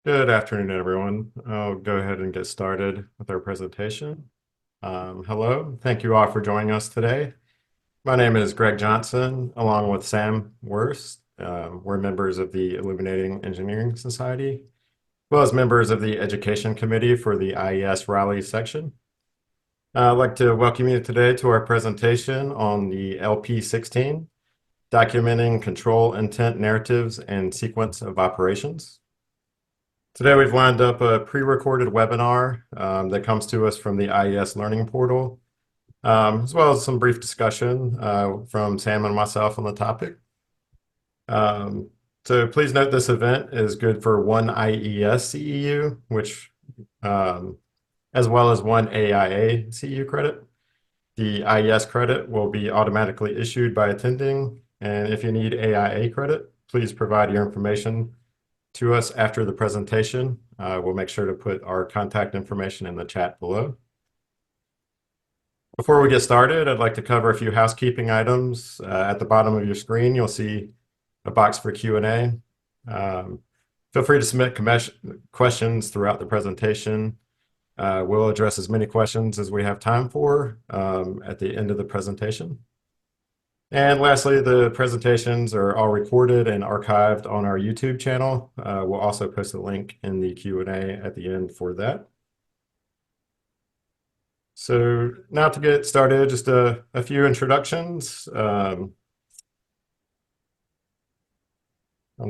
Good afternoon, everyone. I'll go ahead and get started with our presentation. Hello, thank you all for joining us today. My name is Greg Johnson, along with Sam Worst. We're members of the Illuminating Engineering Society, as well as members of the Education Committee for the IES Raleigh section. I'd like to welcome you today to our presentation on the LP-16, Documenting Control Intent Narratives and Sequence of Operations. Today we've lined up a pre-recorded webinar that comes to us from the IES Learning Portal, as well as some brief discussion from Sam and myself on the topic. So please note this event is good for one IES CEU, which as well as one AIA CEU credit. The IES credit will be automatically issued by attending, and if you need AIA credit, please provide your information to us after the presentation. We'll make sure to put our contact information in the chat below. Before we get started, I'd like to cover a few housekeeping items. At the bottom of your screen, you'll see a box for Q&A. Feel free to submit questions throughout the presentation. We'll address as many questions as we have time for at the end of the presentation. And lastly, the presentations are all recorded and archived on our YouTube channel. We'll also post a link in the Q&A at the end for that. So now to get started, just a few introductions. On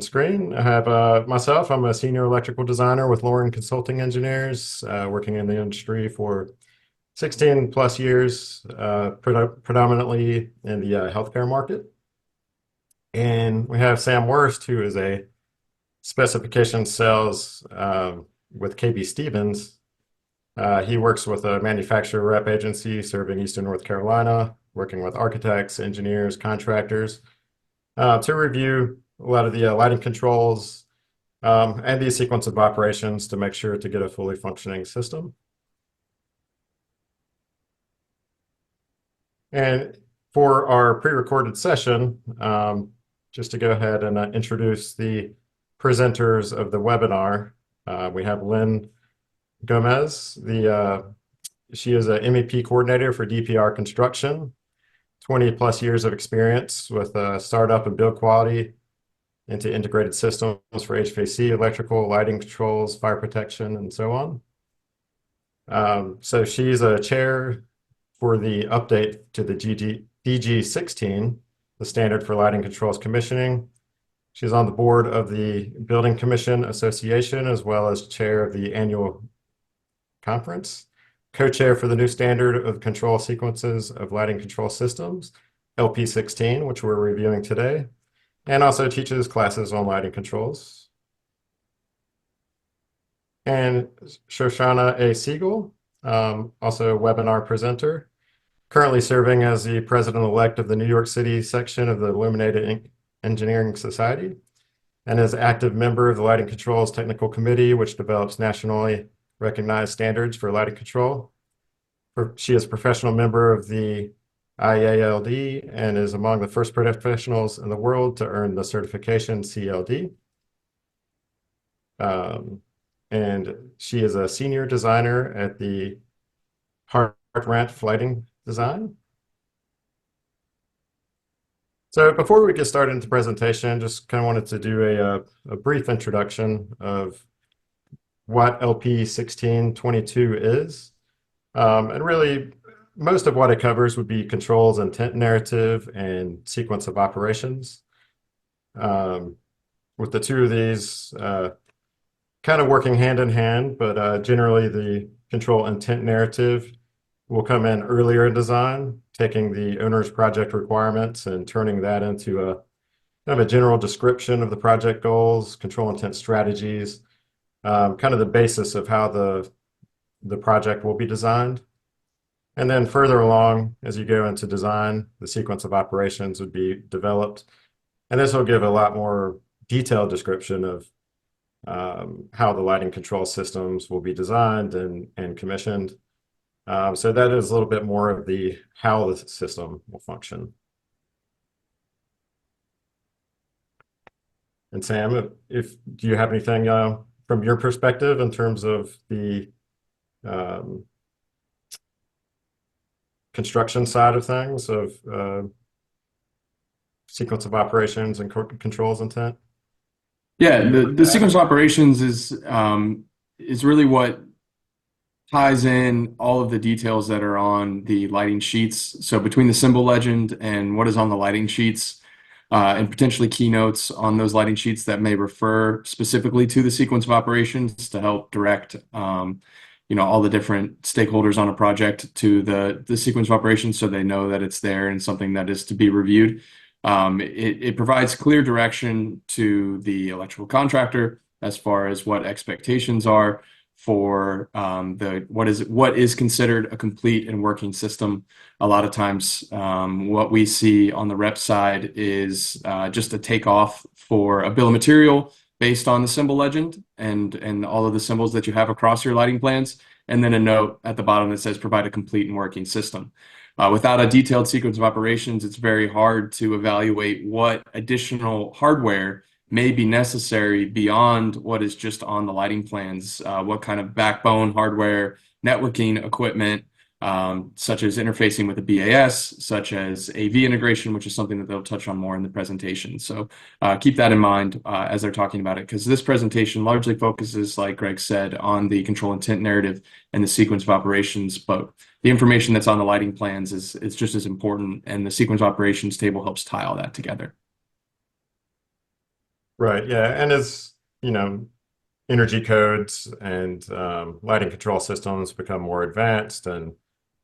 screen, I have myself. I'm a senior electrical designer with Lauren Consulting Engineers, working in the industry for 16 plus years, predominantly in the healthcare market. And we have Sam Worst, who is a specification sales with KB Stevens. He works with a manufacturer rep agency serving Eastern North Carolina, working with architects, engineers, contractors to review a lot of the lighting controls and the sequence of operations to make sure to get a fully functioning system. And for our pre-recorded session, just to go ahead and introduce the presenters of the webinar, we have Lynn Gomez. She is an MEP coordinator for DPR Construction, 20 plus years of experience with startup and build quality into integrated systems for HVAC, electrical, lighting controls, fire protection, and so on. So she's a chair for the update to the DG16, the Standard for Lighting Controls Commissioning. She's on the board of the Building Commission Association, as well as chair of the annual conference, co-chair for the new standard of control sequences of lighting control systems, LP16, which we're reviewing today, and also teaches classes on lighting controls. And Shoshana A. Siegel, also a webinar presenter, currently serving as the president-elect of the New York City section of the Illuminated Engineering Society, and is an active member of the Lighting Controls Technical Committee, which develops nationally recognized standards for lighting control. She is a professional member of the IELD and is among the first professionals in the world to earn the certification CLD. And she is a senior designer at the Hart-Ranft Lighting Design. So before we get started into the presentation, just kind of wanted to do a brief introduction of what LP1622 is. And really, most of what it covers would be controls, intent narrative, and sequence of operations. With the two of these kind of working hand in hand, but generally the control intent narrative will come in earlier in design, taking the owner's project requirements and turning that into a kind of a general description of the project goals, control intent strategies, kind of the basis of how the project will be designed. And then further along, as you go into design, the sequence of operations would be developed. And this will give a lot more detailed description of how the lighting control systems will be designed and commissioned. So that is a little bit more of the how the system will function. And Sam, do you have anything from your perspective in terms of the um, construction side of things of sequence of operations and controls intent? Yeah, the sequence of operations is really what ties in all of the details that are on the lighting sheets. So between the symbol legend and what is on the lighting sheets, and potentially keynotes on those lighting sheets that may refer specifically to the sequence of operations to help direct, all the different stakeholders on a project to the sequence of operations so they know that it's there and something that is to be reviewed. It provides clear direction to the electrical contractor as far as what expectations are for what is considered a complete and working system. A lot of times, what we see on the rep side is just a takeoff for a bill of material based on the symbol legend and all of the symbols that you have across your lighting plans, and then a note at the bottom that says provide a complete and working system. Without a detailed sequence of operations, it's very hard to evaluate what additional hardware may be necessary beyond what is just on the lighting plans, what kind of backbone hardware, networking equipment, such as interfacing with the BAS, such as AV integration, which is something that they'll touch on more in the presentation. So keep that in mind as they're talking about it, because this presentation largely focuses, like Greg said, on the control intent narrative and the sequence of operations, but the information that's on the lighting plans is just as important, and the sequence of operations table helps tie all that together. Right, yeah, and as energy codes and lighting control systems become more advanced and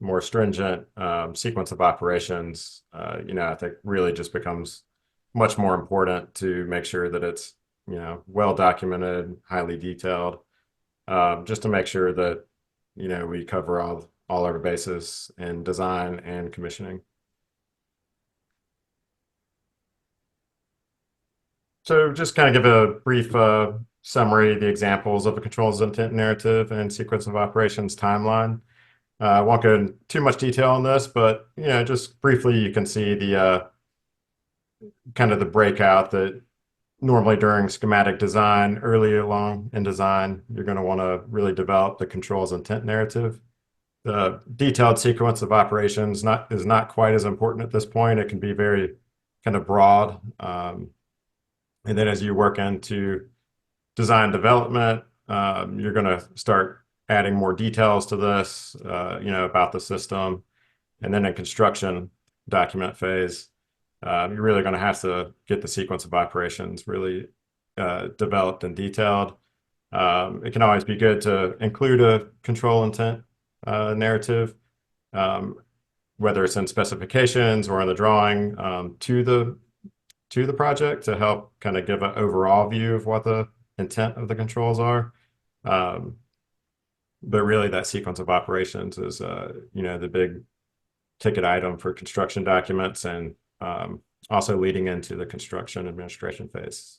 more stringent, sequence of operations, I think really just becomes much more important to make sure that it's, well documented, highly detailed, just to make sure that, we cover all our bases in design and commissioning. So just kind of give a brief summary, the examples of a controls intent narrative and sequence of operations timeline. I won't go into too much detail on this, but just briefly, you can see the kind of the breakout that normally during schematic design, early along in design, you're going to want to really develop the controls intent narrative. The detailed sequence of operations is not quite as important at this point. It can be very kind of broad. And then as you work into design development, you're going to start adding more details to this, about the system. And then in construction document phase, you're really going to have to get the sequence of operations really developed and detailed. It can always be good to include a control intent narrative, whether it's in specifications or in the drawing to the project to help kind of give an overall view of what the intent of the controls are. But really that sequence of operations is, the big ticket item for construction documents and also leading into the construction administration phase.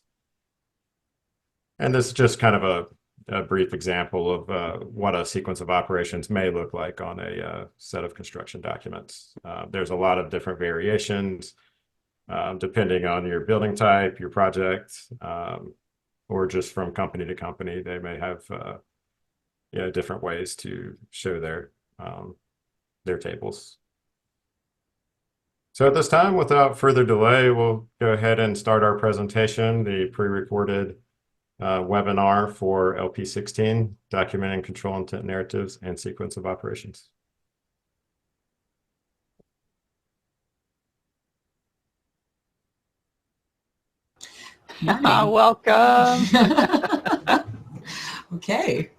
And this is just kind of a brief example of what a sequence of operations may look like on a set of construction documents. There's a lot of different variations depending on your building type, your project, or just from company to company. They may have different ways to show their tables. So at this time, without further delay, we'll go ahead and start our presentation, the pre-recorded webinar for LP-16, Documenting Control Intent Narratives and Sequence of Operations. Welcome. Okay.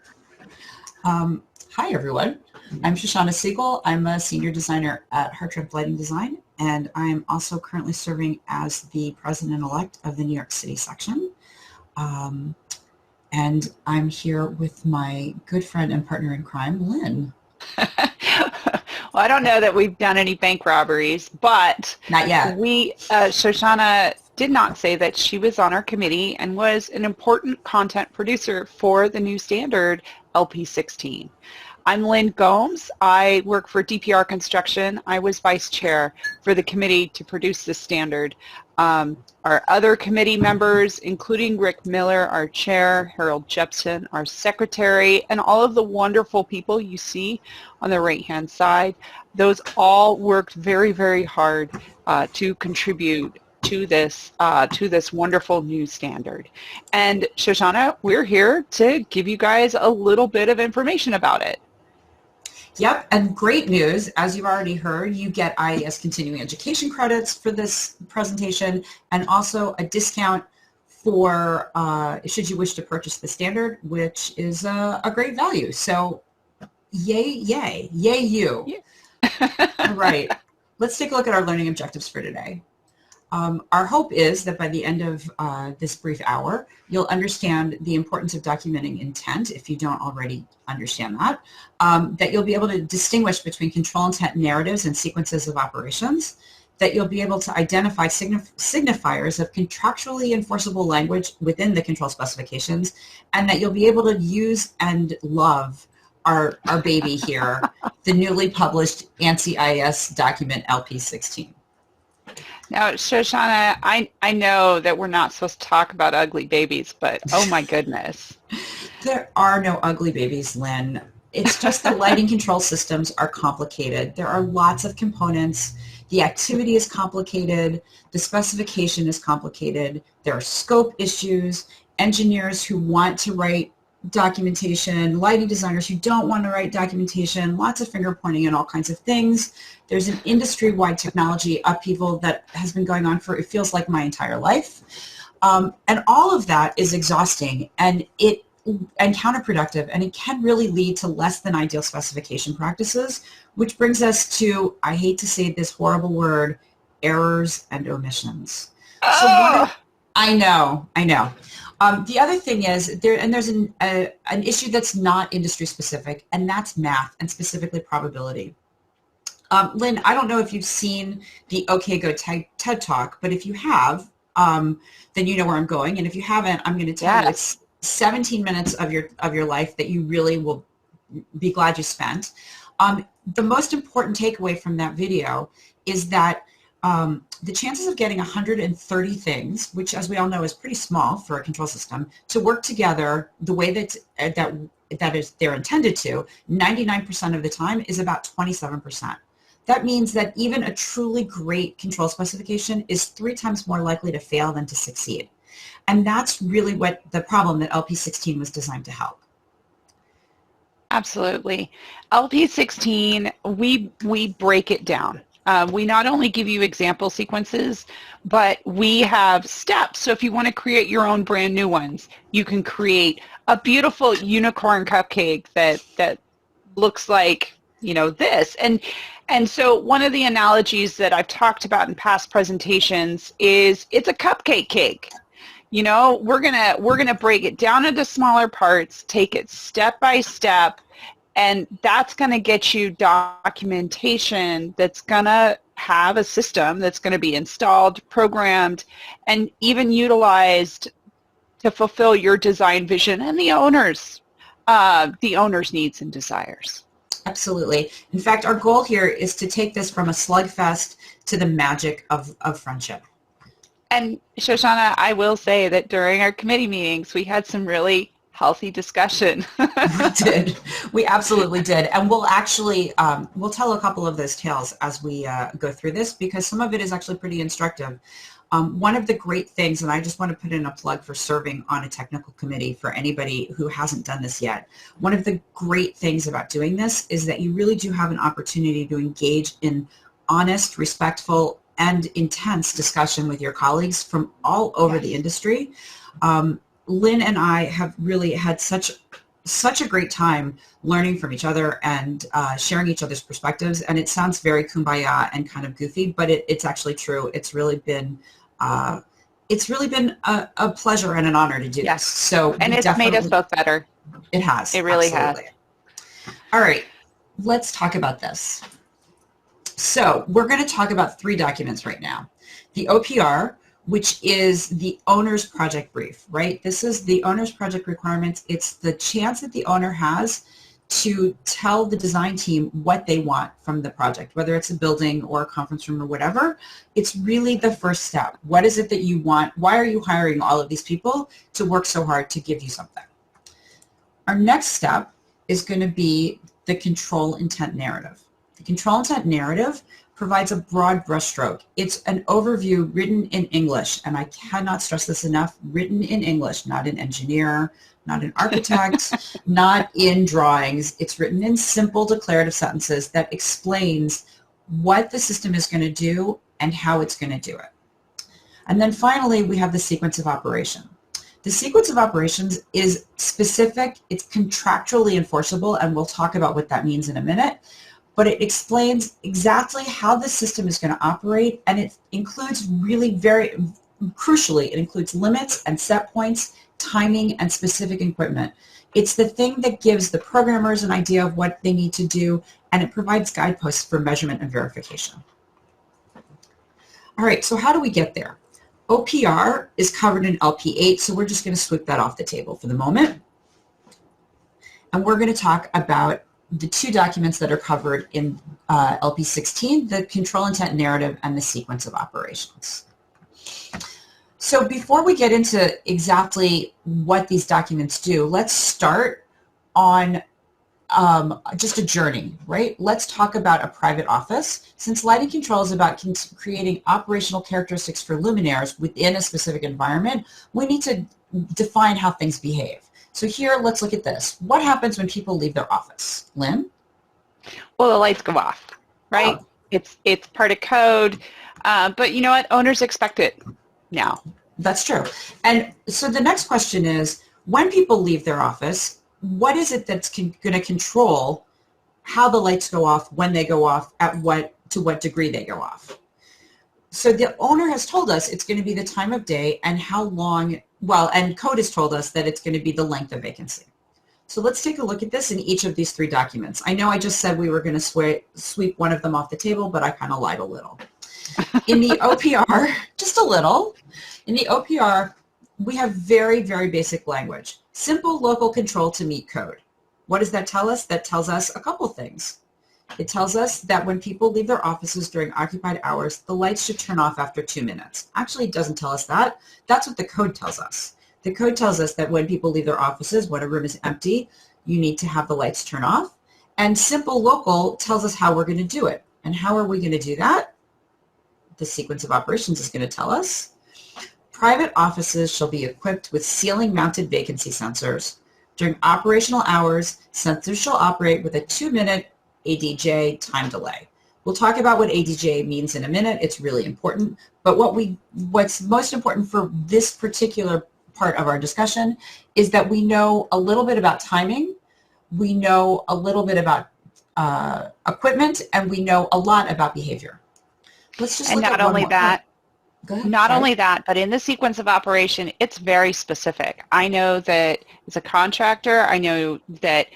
Hi, everyone. I'm Shoshana Siegel. I'm a senior designer at Hartranft Lighting Design, and I'm also currently serving as the president-elect of the New York City section. And I'm here with my good friend and partner in crime, Lynn. Well, I don't know that we've done any bank robberies, but not yet. Shoshana did not say that she was on our committee and was an important content producer for the new standard LP-16. I'm Lynn Gomes. I work for DPR Construction. I was vice chair for the committee to produce this standard. Our other committee members, including Rick Miller, our chair, Harold Jepson, our secretary, and all of the wonderful people you see on the right-hand side, those all worked very, very hard to contribute to this wonderful new standard. And Shoshana, we're here to give you guys a little bit of information about it. Yep, and great news, as you've already heard, you get IES continuing education credits for this presentation and also a discount for should you wish to purchase the standard, which is a great value. So yay you. Yeah. All right, let's take a look at our learning objectives for today. Our hope is that by the end of this brief hour, you'll understand the importance of documenting intent, if you don't already understand that, that you'll be able to distinguish between control intent narratives and sequences of operations, that you'll be able to identify signifiers of contractually enforceable language within the control specifications, and that you'll be able to use and love our baby here, the newly published ANSI IES document LP-16. Now, Shoshana, I know that we're not supposed to talk about ugly babies, but oh my goodness. There are no ugly babies, Lynn. It's just the lighting control systems are complicated. There are lots of components. The activity is complicated. The specification is complicated. There are scope issues. Engineers who want to write documentation, lighting designers who don't want to write documentation, lots of finger pointing and all kinds of things. There's an industry-wide technology upheaval that has been going on for, it feels like, my entire life. And all of that is exhausting and counterproductive, and it can really lead to less than ideal specification practices, which brings us to, I hate to say this horrible word, errors and omissions. So I know. The other thing is there's an issue that's not industry specific, and that's math and specifically probability. Lynn, I don't know if you've seen the OK Go TED Talk, but if you have, then you know where I'm going. And if you haven't, I'm going to tell you it's 17 minutes of your life that you really will be glad you spent. The most important takeaway from that video is that the chances of getting 130 things, which as we all know is pretty small for a control system, to work together the way they're intended to, 99% of the time is about 27%. That means that even a truly great control specification is 3 times more likely to fail than to succeed. And that's really what the problem that LP-16 was designed to help. Absolutely. LP-16, we break it down. We not only give you example sequences, but we have steps. So if you want to create your own brand new ones, you can create a beautiful unicorn cupcake that looks like, this. And so one of the analogies that I've talked about in past presentations is it's a cupcake cake. We're gonna break it down into smaller parts, take it step by step, and that's going to get you documentation that's going to have a system that's going to be installed, programmed, and even utilized to fulfill your design vision and the owner's needs and desires. Absolutely. In fact, our goal here is to take this from a slugfest to the magic of friendship. And Shoshana, I will say that during our committee meetings, we had some really healthy discussion. We did. We absolutely did. And we'll actually, we'll tell a couple of those tales as we go through this, because some of it is actually pretty instructive. One of the great things, and I just want to put in a plug for serving on a technical committee for anybody who hasn't done this yet. One of the great things about doing this is that you really do have an opportunity to engage in honest, respectful, and intense discussion with your colleagues from all over the industry. Lynn and I have really had such a great time learning from each other and sharing each other's perspectives. And it sounds very kumbaya and kind of goofy, but it's actually true. It's really been a pleasure and an honor to do this. So, and it's made us both better. It has. It really absolutely has. All right, let's talk about this. So we're going to talk about 3 documents right now. The OPR, which is the owner's project brief, right? This is the owner's project requirements. It's the chance that the owner has to tell the design team what they want from the project, whether it's a building or a conference room or whatever. It's really the first step. What is it that you want? Why are you hiring all of these people to work so hard to give you something? Our next step is going to be the control intent narrative. The control intent narrative provides a broad brushstroke. It's an overview written in English, and I cannot stress this enough, written in English, not an engineer, not an architect, not in drawings. It's written in simple declarative sentences that explains what the system is going to do and how it's going to do it. And then finally, we have the sequence of operation. The sequence of operations is specific, it's contractually enforceable, and we'll talk about what that means in a minute, but it explains exactly how the system is going to operate, and it includes really very crucially, it includes limits and set points, timing, and specific equipment. It's the thing that gives the programmers an idea of what they need to do, and it provides guideposts for measurement and verification. All right, so how do we get there? OPR is covered in LP-8, so we're just going to sweep that off the table for the moment. And we're going to talk about the two documents that are covered in LP-16, the control intent narrative and the sequence of operations. So before we get into exactly what these documents do, let's start on just a journey, right? Let's talk about a private office. Since lighting control is about creating operational characteristics for luminaires within a specific environment, we need to define how things behave. So here, let's look at this. What happens when people leave their office? Lynn? Well, the lights go off, right? Oh. It's part of code, but you know what? Owners expect it now. That's true. And so the next question is, when people leave their office, what is it that's going to control how the lights go off, when they go off, to what degree they go off? So the owner has told us it's going to be the time of day and how long, well, and code has told us that it's going to be the length of vacancy. So let's take a look at this in each of these three documents. I know I just said we were going to sweep one of them off the table, but I kind of lied a little. In the OPR, just a little, in the OPR, we have very, very basic language. Simple local control to meet code. What does that tell us? That tells us a couple things. It tells us that when people leave their offices during occupied hours, the lights should turn off after 2 minutes. Actually, it doesn't tell us that. That's what the code tells us. The code tells us that when people leave their offices, when a room is empty, you need to have the lights turn off. And simple local tells us how we're going to do it. And how are we going to do that? The sequence of operations is going to tell us. Private offices shall be equipped with ceiling-mounted vacancy sensors. During operational hours, sensors shall operate with a 2-minute ADJ time delay. We'll talk about what ADJ means in a minute. It's really important. But what's most important for this particular part of our discussion is that we know a little bit about timing, we know a little bit about equipment, and we know a lot about behavior. Let's just look at one more. Go ahead. Not only that, but in the sequence of operation, it's very specific. I know that as a contractor, I know that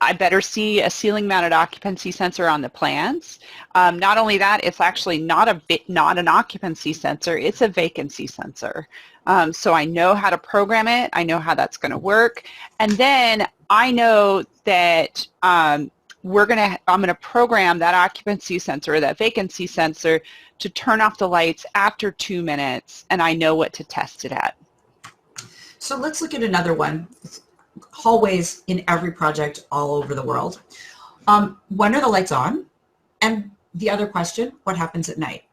I better see a ceiling mounted occupancy sensor on the plans. Not only that, it's actually not an occupancy sensor, it's a vacancy sensor. So I know how to program it, I know how that's going to work, and then I know that I'm going to program that occupancy sensor or that vacancy sensor to turn off the lights after 2 minutes, and I know what to test it at. So let's look at another one. Hallways in every project all over the world. When are the lights on? And the other question, what happens at night?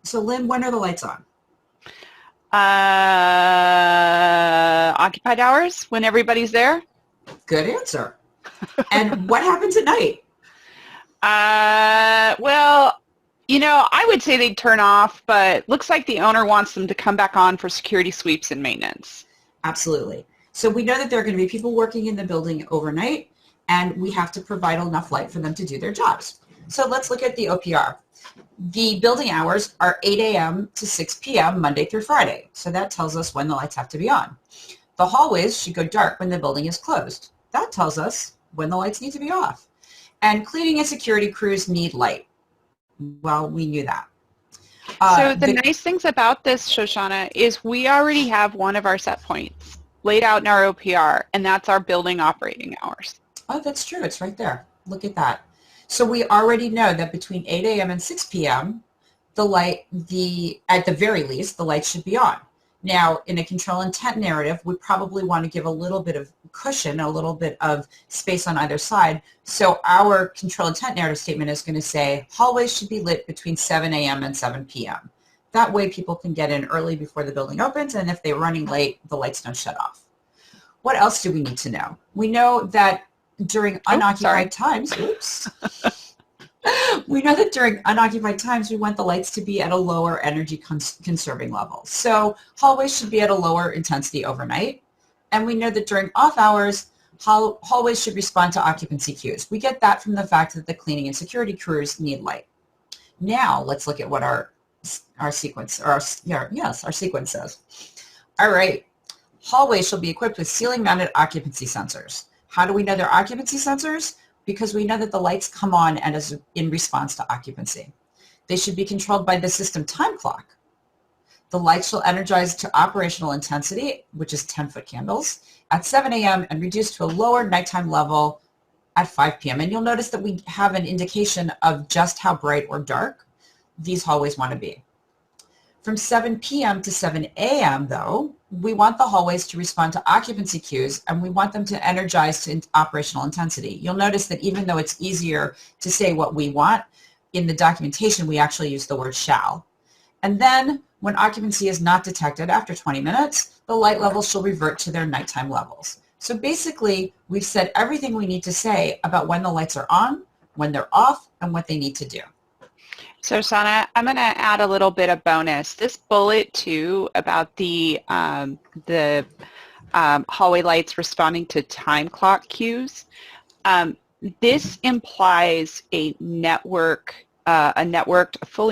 So Lynn, when are the lights on? Occupied hours, when everybody's there. Good answer. And what happens at night? Well, you know, I would say they'd turn off, but looks like the owner wants them to come back on for security sweeps and maintenance. Absolutely. So we know that there are going to be people working in the building overnight, and we have to provide enough light for them to do their jobs. So let's look at the OPR. The building hours are 8 a.m. to 6 p.m. Monday through Friday. So that tells us when the lights have to be on. The hallways should go dark when the building is closed. That tells us when the lights need to be off. And cleaning and security crews need light. Well, we knew that. So the nice things about this, Shoshana, is we already have one of our set points laid out in our OPR, and that's our building operating hours. Oh, that's true. It's right there. Look at that. So we already know that between 8 a.m. and 6 p.m., at the very least, the lights should be on. Now, in a control intent narrative, we probably want to give a little bit of cushion, a little bit of space on either side. So our control intent narrative statement is going to say hallways should be lit between 7 a.m. and 7 p.m. That way people can get in early before the building opens, and if they're running late, the lights don't shut off. What else do we need to know? We know that during unoccupied times, oops. We know that during unoccupied times, we want the lights to be at a lower energy conserving level. So hallways should be at a lower intensity overnight. And we know that during off hours, hallways should respond to occupancy cues. We get that from the fact that the cleaning and security crews need light. Now let's look at what our sequence says. All right. Hallways shall be equipped with ceiling-mounted occupancy sensors. How do we know they're occupancy sensors? Because we know that the lights come on and is in response to occupancy. They should be controlled by the system time clock. The lights shall energize to operational intensity, which is 10-foot candles, at 7 a.m. and reduce to a lower nighttime level at 5 p.m. And you'll notice that we have an indication of just how bright or dark these hallways want to be. From 7 p.m. to 7 a.m., though, we want the hallways to respond to occupancy cues, and we want them to energize to operational intensity. You'll notice that even though it's easier to say what we want, in the documentation, we actually use the word shall. And then when occupancy is not detected after 20 minutes, the light levels shall revert to their nighttime levels. So basically, we've said everything we need to say about when the lights are on, when they're off, and what they need to do. So Shauna, I'm going to add a little bit of bonus. This bullet too about the hallway lights responding to time clock cues. This implies a fully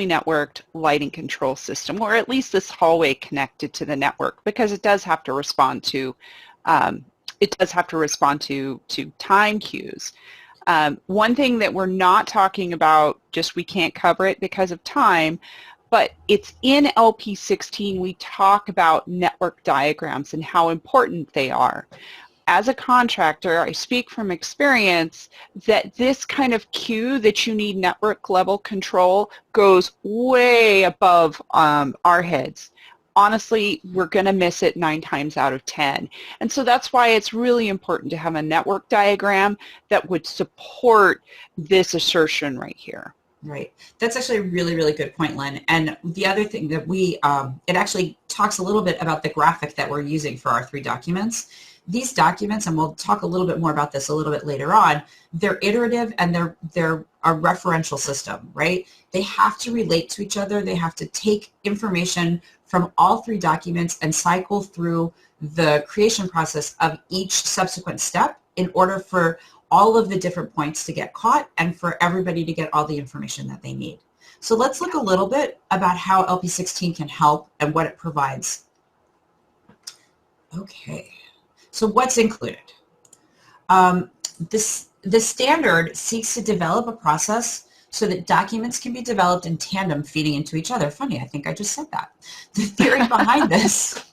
networked lighting control system, or at least this hallway connected to the network, because it does have to respond to time cues. One thing that we're not talking about, just we can't cover it because of time, but it's in LP-16 we talk about network diagrams and how important they are. As a contractor, I speak from experience that this kind of cue that you need network level control goes way above our heads. Honestly, we're going to miss it 9 times out of 10. And so that's why it's really important to have a network diagram that would support this assertion right here. Right. That's actually a really, really good point, Lynn. And the other thing that it actually talks a little bit about the graphic that we're using for our 3 documents. These documents, and we'll talk a little bit more about this a little bit later on, they're iterative and they're a referential system, right? They have to relate to each other. They have to take information from all 3 documents and cycle through the creation process of each subsequent step in order for all of the different points to get caught and for everybody to get all the information that they need. So let's look a little bit about how LP-16 can help and what it provides. Okay, so what's included? The standard seeks to develop a process so that documents can be developed in tandem, feeding into each other. Funny, I think I just said that. The theory behind this.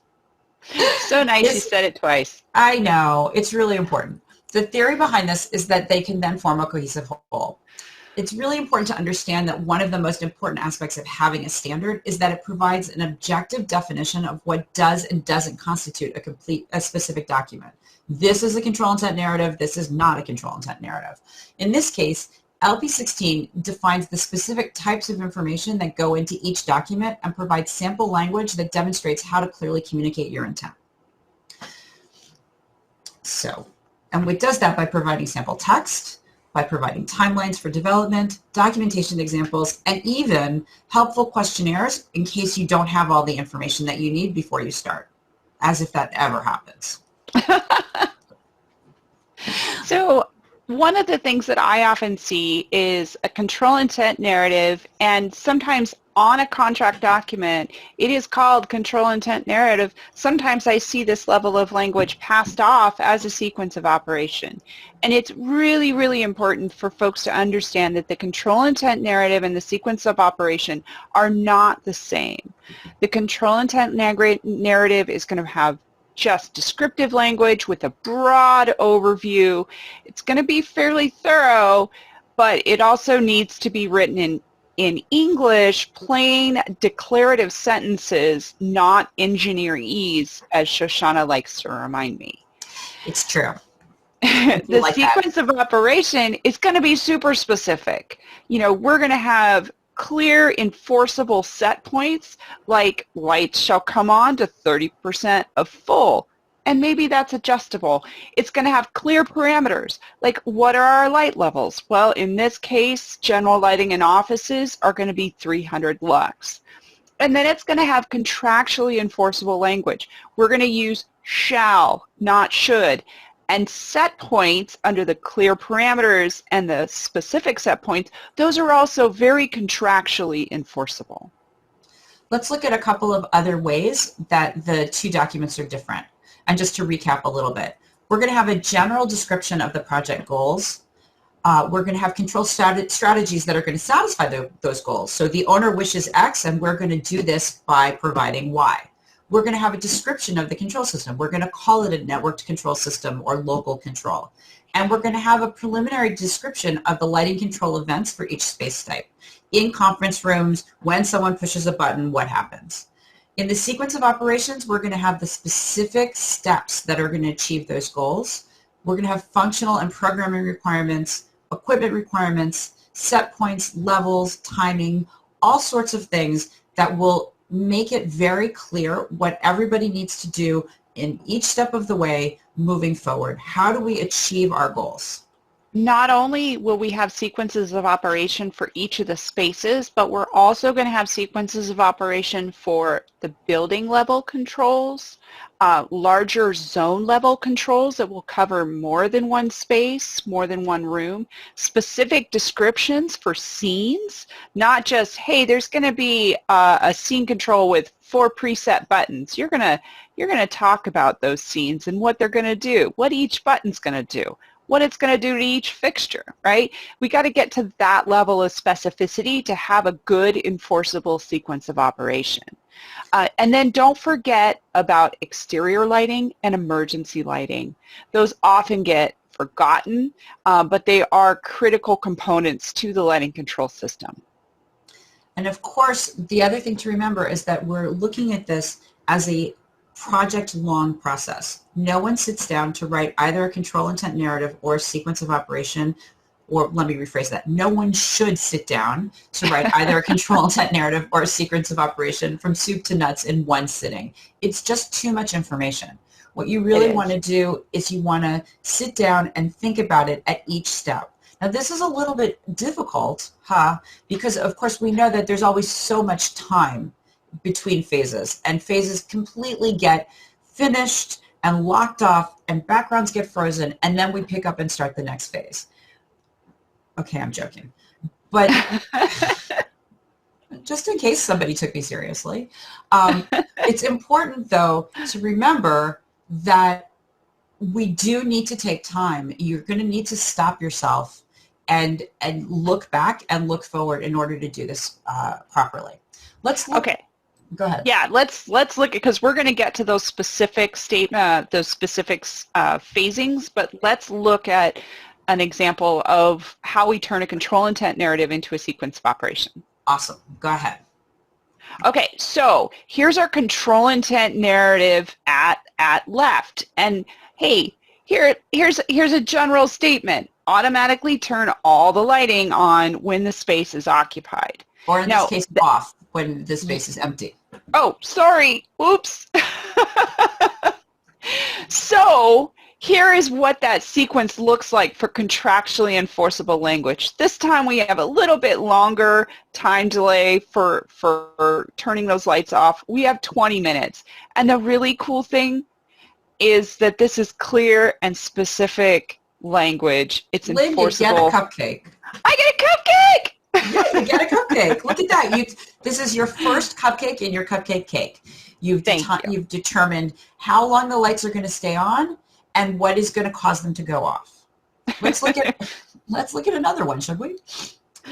So nice you said it twice. I know, it's really important. The theory behind this is that they can then form a cohesive whole. It's really important to understand that one of the most important aspects of having a standard is that it provides an objective definition of what does and doesn't constitute a specific document. This is a control intent narrative. This is not a control intent narrative. In this case, LP-16 defines the specific types of information that go into each document and provides sample language that demonstrates how to clearly communicate your intent. So, and it does that by providing sample text, by providing timelines for development, documentation examples, and even helpful questionnaires in case you don't have all the information that you need before you start, as if that ever happens. So one of the things that I often see is a control intent narrative, and sometimes on a contract document, it is called control intent narrative. Sometimes I see this level of language passed off as a sequence of operation. And it's really, really important for folks to understand that the control intent narrative and the sequence of operation are not the same. The control intent narrative is going to have just descriptive language with a broad overview. It's going to be fairly thorough, but it also needs to be written in English, plain declarative sentences, not engineerese, as Shoshana likes to remind me. It's true. The like sequence of operation is going to be super specific. We're going to have clear enforceable set points, like lights shall come on to 30% of full, and maybe that's adjustable. It's going to have clear parameters, like what are our light levels? Well, in this case, general lighting in offices are going to be 300 lux. And then it's going to have contractually enforceable language. We're going to use shall, not should. And set points under the clear parameters and the specific set points, those are also very contractually enforceable. Let's look at a couple of other ways that the two documents are different. And just to recap a little bit, we're going to have a general description of the project goals. We're going to have control strategies that are going to satisfy those goals. So the owner wishes X, and we're going to do this by providing Y. We're going to have a description of the control system. We're going to call it a networked control system or local control. And we're going to have a preliminary description of the lighting control events for each space type. In conference rooms, when someone pushes a button, what happens? In the sequence of operations, we're going to have the specific steps that are going to achieve those goals. We're going to have functional and programming requirements, equipment requirements, set points, levels, timing, all sorts of things that will make it very clear what everybody needs to do in each step of the way moving forward. How do we achieve our goals? Not only will we have sequences of operation for each of the spaces, but we're also going to have sequences of operation for the building level controls, larger zone level controls that will cover more than one space, more than one room, specific descriptions for scenes, not just, hey, there's going to be a scene control with 4 preset buttons. You're going to talk about those scenes and what they're going to do, what each button's going to do, what it's going to do to each fixture, right? We got to get to that level of specificity to have a good enforceable sequence of operation. And then don't forget about exterior lighting and emergency lighting. Those often get forgotten, but they are critical components to the lighting control system. And of course, the other thing to remember is that we're looking at this as a project-long process. No one sits down to write either a control intent narrative or a sequence of operation, or let me rephrase that. No one should sit down to write either a control intent narrative or a sequence of operation from soup to nuts in one sitting. It's just too much information. What you really want to do is you want to sit down and think about it at each step. Now, this is a little bit difficult, because of course we know that there's always so much time between phases, and phases completely get finished and locked off and backgrounds get frozen, and then we pick up and start the next phase. Okay, I'm joking. But just in case somebody took me seriously, it's important though to remember that we do need to take time. You're going to need to stop yourself and look back and look forward in order to do this properly. Let's look. Okay. Go ahead. Yeah, let's look at, because we're going to get to those specific phasings, but let's look at an example of how we turn a control intent narrative into a sequence of operation. Awesome. Go ahead. Okay, so here's our control intent narrative at left, and hey, here's a general statement: automatically turn all the lighting on when the space is occupied. Or in this case, off when the space is empty. Oh, sorry. Oops. So here is what that sequence looks like for contractually enforceable language. This time we have a little bit longer time delay for turning those lights off. We have 20 minutes. And the really cool thing is that this is clear and specific language. It's enforceable. You get a cupcake. I get a cupcake! Yeah, you get a cupcake. Look at that. This is your first cupcake in your cupcake cake. You've determined how long the lights are going to stay on and what is going to cause them to go off. Let's look at another one, should we?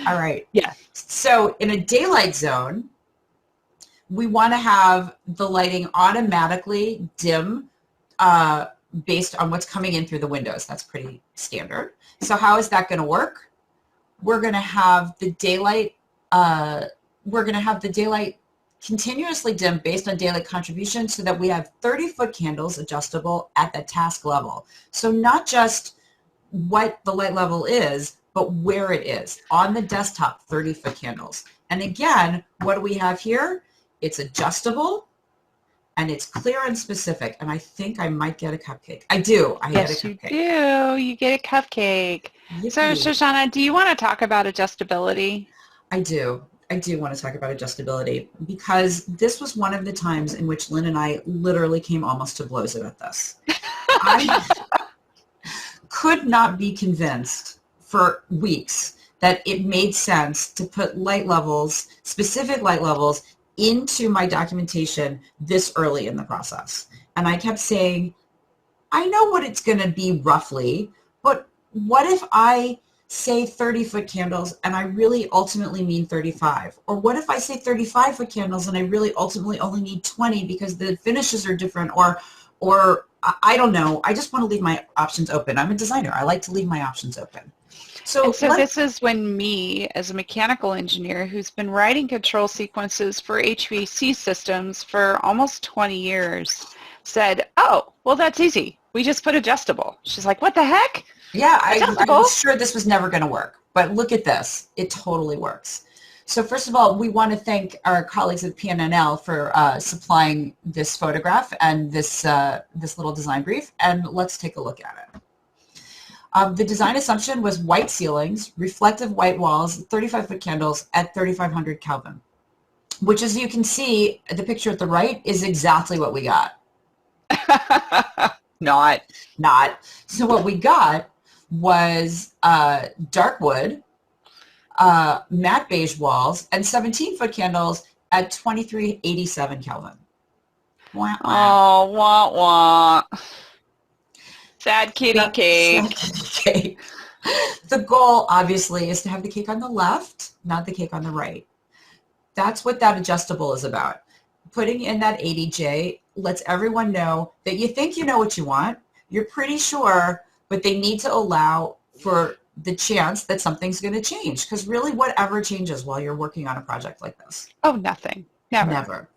All right. Yeah. So in a daylight zone, we want to have the lighting automatically dim based on what's coming in through the windows. That's pretty standard. So how is that going to work? We're going to have the daylight. Continuously dim based on daylight contribution, so that we have 30-foot candles adjustable at the task level. So not just what the light level is, but where it is. On the desktop, 30-foot candles. And again, what do we have here? It's adjustable, and it's clear and specific. And I think I might get a cupcake. I do. I get a Yes, you cupcake. do. You get a cupcake. So, Yippee. Shoshana, do you want to talk about adjustability? I do. I do want to talk about adjustability, because this was one of the times in which Lynn and I literally came almost to blows about this. I could not be convinced for weeks that it made sense to put light levels, specific light levels, into my documentation this early in the process. And I kept saying, I know what it's going to be roughly, but what if I say 30-foot candles and I really ultimately mean 35? Or what if I say 35-foot candles and I really ultimately only need 20 because the finishes are different? Or I don't know. I just want to leave my options open. I'm a designer. I like to leave my options open. So This is when me, as a mechanical engineer who's been writing control sequences for HVAC systems for almost 20 years, said, oh, well, that's easy. We just put adjustable. She's like, what the heck? Yeah, I Adjustable? was sure this was never going to work, but look at this. It totally works. So first of all, we want to thank our colleagues at PNNL for supplying this photograph and this little design brief, and let's take a look at it. The design assumption was white ceilings, reflective white walls, 35-foot candles at 3,500 Kelvin, which, as you can see, the picture at the right is exactly what we got. Not. So what we got was dark wood, matte beige walls, and 17-foot candles at 2387 Kelvin. Wah, wah. Oh, wah, wah. Sad kitty cake. Sad kitty cake. The goal, obviously, is to have the cake on the left, not the cake on the right. That's what that adjustable is about. Putting in that 80J lets everyone know that you think you know what you want, you're pretty sure, but they need to allow for the chance that something's going to change, because really whatever changes while you're working on a project like this? Oh, nothing. Never. Never.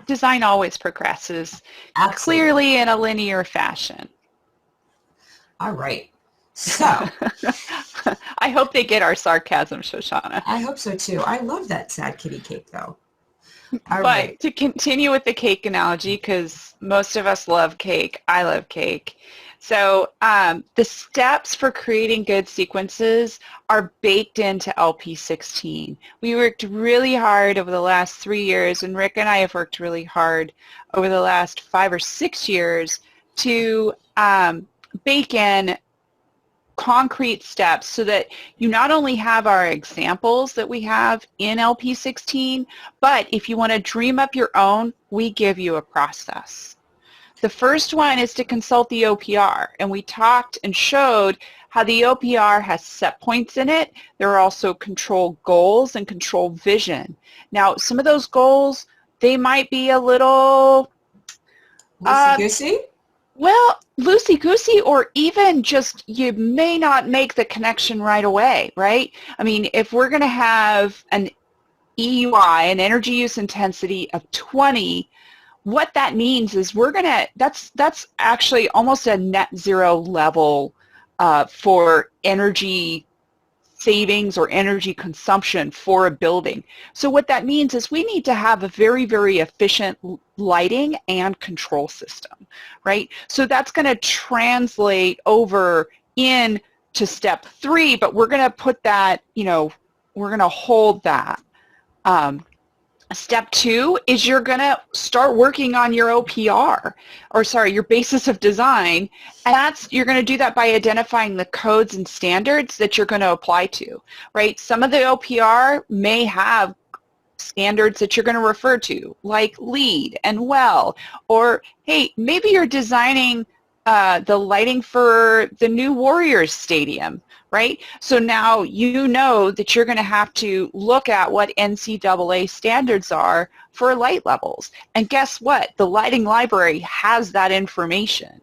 Design always progresses, Absolutely. clearly in a linear fashion. All right. So I hope they get our sarcasm, Shoshana. I hope so too. I love that sad kitty cake though. All But right. to continue with the cake analogy, because most of us love cake, I love cake. So the steps for creating good sequences are baked into LP-16. We worked really hard over the last 3 years, and Rick and I have worked really hard over the last 5 or 6 years to bake in concrete steps so that you not only have our examples that we have in LP-16, but if you want to dream up your own, we give you a process. The first one is to consult the OPR, and we talked and showed how the OPR has set points in it. There are also control goals and control vision. Now, some of those goals, they might be a little Loosey-goosey? well, loosey-goosey, or even just you may not make the connection right away, right? I mean, if we're going to have an EUI, an energy use intensity of 20, what that means is we're going to, that's actually almost a net zero level for energy savings or energy consumption for a building. So what that means is we need to have a very, very efficient lighting and control system, right? So that's going to translate over into step 3, but we're going to put that, you know, we're going to hold that. Step 2 is you're going to start working on your OPR, or sorry, your basis of design, and you're going to do that by identifying the codes and standards that you're going to apply to, right? Some of the OPR may have standards that you're going to refer to, like LEED and WELL, or hey, maybe you're designing the lighting for the new Warriors Stadium, right? So now you know that you're going to have to look at what NCAA standards are for light levels. And guess what? The lighting library has that information,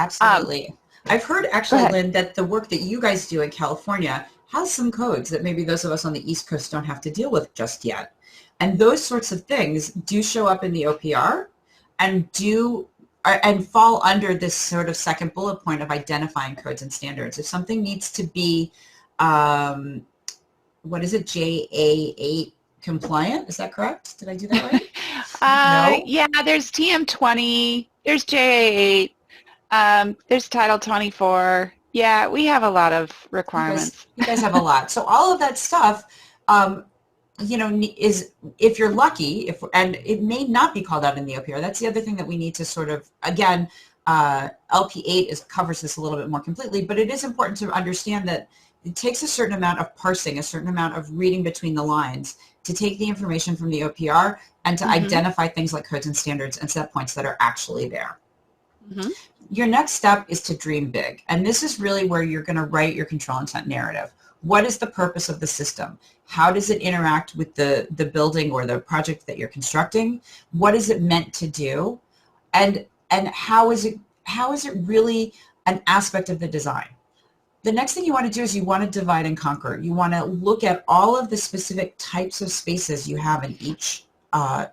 Absolutely. I've heard Go actually, ahead. Lynn, that the work that you guys do in California has some codes that maybe those of us on the East Coast don't have to deal with just yet. And those sorts of things do show up in the OPR and and fall under this sort of second bullet point of identifying codes and standards. If something needs to be, what is it, JA8 compliant? Is that correct? Did I do that right? No? Yeah, there's TM20, there's JA8, there's Title 24. Yeah, we have a lot of requirements. You guys have a lot. So all of that stuff, is, if you're lucky, and it may not be called out in the OPR. That's the other thing that we need to sort of, again, LP8 covers this a little bit more completely, but it is important to understand that it takes a certain amount of parsing, a certain amount of reading between the lines to take the information from the OPR and to identify things like codes and standards and set points that are actually there. Your next step is to dream big. And this is really where you're going to write your control intent narrative. What is the purpose of the system? How does it interact with the building or the project that you're constructing? What is it meant to do? And how is it really an aspect of the design? The next thing you want to do is you want to divide and conquer. You want to look at all of the specific types of spaces you have in each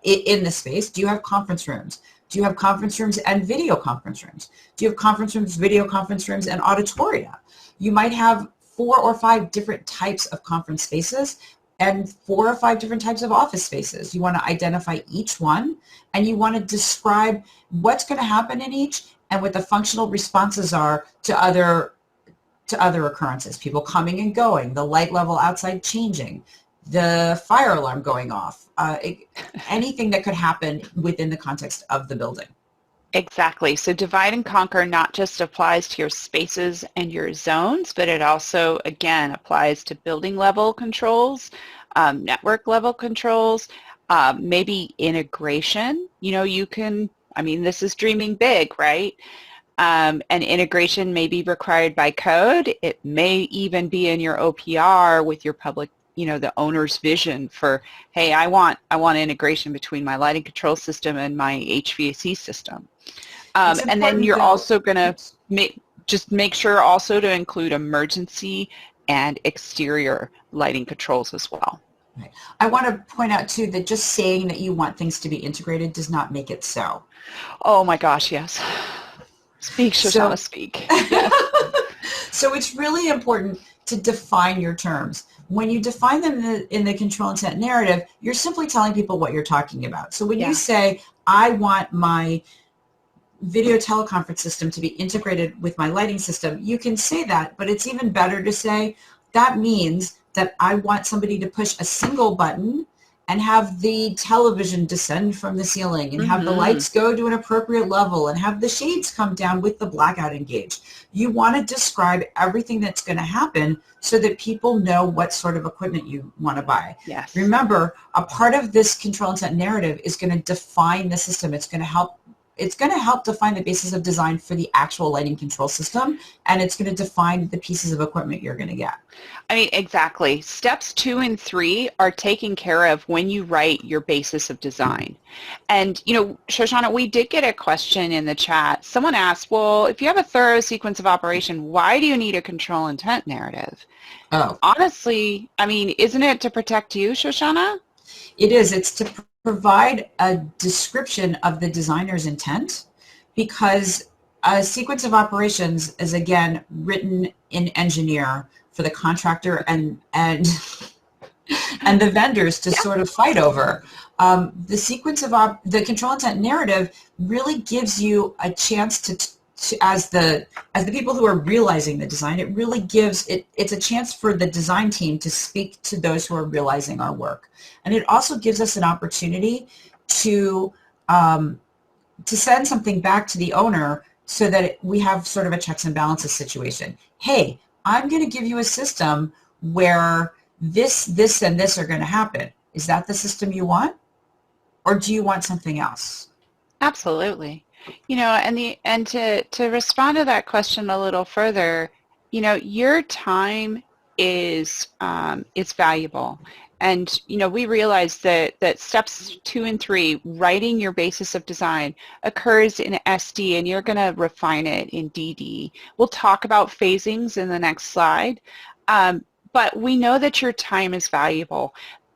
in the space. Do you have conference rooms? Do you have conference rooms and video conference rooms? Do you have conference rooms, video conference rooms, and auditoria? You might have 4 or 5 different types of conference spaces and 4 or 5 different types of office spaces. You want to identify each one, and you want to describe what's going to happen in each and what the functional responses are to other occurrences, people coming and going, the light level outside changing, the fire alarm going off, anything that could happen within the context of the building. Exactly. So divide and conquer not just applies to your spaces and your zones, but it also, again, applies to building level controls, network level controls, maybe integration. This is dreaming big, right? And integration may be required by code. It may even be in your OPR with your public, the owner's vision for, hey, I want integration between my lighting control system and my HVAC system. And then you're also going to make sure also to include emergency and exterior lighting controls as well. Right. I want to point out too that just saying that you want things to be integrated does not make it so. Oh my gosh, yes. Speak, Shoshana, speak. Yes. So it's really important to define your terms. When you define them in the control intent narrative, you're simply telling people what you're talking about. So when you say, I want my video teleconference system to be integrated with my lighting system, you can say that, but it's even better to say, that means that I want somebody to push a single button and have the television descend from the ceiling and have the lights go to an appropriate level and have the shades come down with the blackout engaged. You want to describe everything that's going to happen so that people know what sort of equipment you want to buy. Yes. Remember, a part of this control intent narrative is going to define the system. It's going to help define the basis of design for the actual lighting control system, and it's going to define the pieces of equipment you're going to get. I mean, exactly. Steps 2 and 3 are taken care of when you write your basis of design. And, Shoshana, we did get a question in the chat. Someone asked, well, if you have a thorough sequence of operation, why do you need a control intent narrative? Oh. Honestly, I mean, isn't it to protect you, Shoshana? It is. It's to provide a description of the designer's intent, because a sequence of operations is, again, written in engineer for the contractor and the vendors to sort of fight over. The sequence of the control intent narrative really gives you a chance to as the people who are realizing the design, it really gives it's a chance for the design team to speak to those who are realizing our work. And it also gives us an opportunity to send something back to the owner so that we have sort of a checks and balances situation. Hey, I'm going to give you a system where this, and this are going to happen. Is that the system you want? Or do you want something else? Absolutely. And to respond to that question a little further, your time is valuable. And, you know, we realize that steps 2 and 3, writing your basis of design, occurs in SD, and you're going to refine it in DD. We'll talk about phasings in the next slide, but we know that your time is valuable.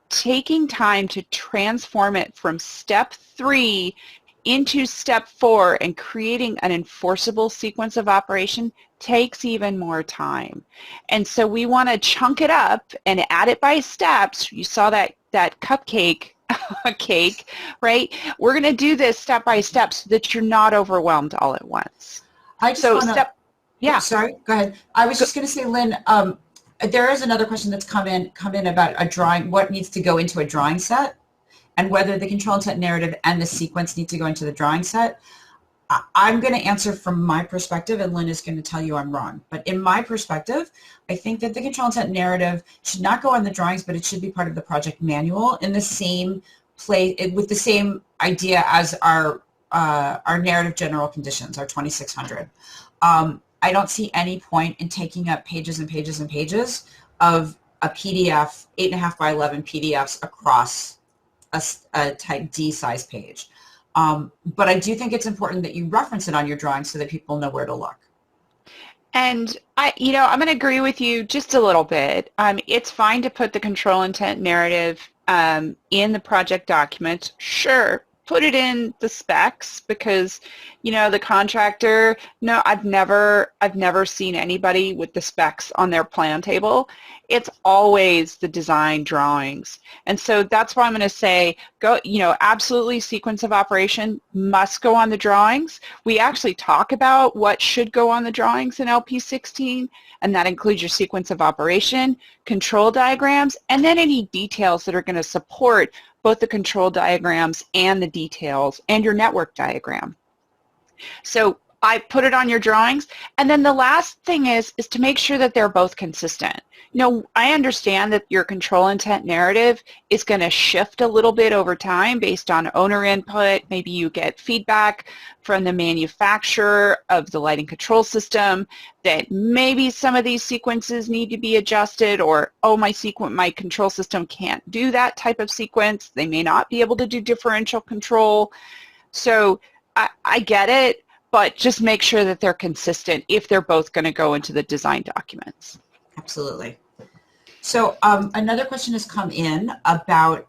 Taking time to transform it from step 3 into step 4 and creating an enforceable sequence of operation takes even more time. And so we want to chunk it up and add it by steps. You saw that cupcake cake, right? We're going to do this step by step so that you're not overwhelmed all at once. I just want to, yeah. Sorry, go ahead. I was just going to say, Lynn, there is another question that's come in about a drawing, what needs to go into a drawing set, and whether the control intent narrative and the sequence need to go into the drawing set. I'm going to answer from my perspective, and Lynn is going to tell you I'm wrong. But in my perspective, I think that the control intent narrative should not go on the drawings, but it should be part of the project manual in the same place, with the same idea as our narrative general conditions, our 2600. I don't see any point in taking up pages and pages and pages of a PDF, 8.5 by 11 PDFs across a type D size page. But I do think it's important that you reference it on your drawing so that people know where to look. And I'm going to agree with you just a little bit. It's fine to put the control intent narrative in the project documents. Sure, put it in the specs because, the contractor, no, I've never seen anybody with the specs on their plan table. It's always the design drawings. And so that's why I'm going to say, absolutely sequence of operation must go on the drawings. We actually talk about what should go on the drawings in LP-16, and that includes your sequence of operation, control diagrams, and then any details that are going to support both the control diagrams and the details and your network diagram. So I put it on your drawings. And then the last thing is to make sure that they're both consistent. I understand that your control intent narrative is going to shift a little bit over time based on owner input. Maybe you get feedback from the manufacturer of the lighting control system that maybe some of these sequences need to be adjusted, or, oh, my control system can't do that type of sequence. They may not be able to do differential control. So I get it, but just make sure that they're consistent if they're both going to go into the design documents. Absolutely. So another question has come in about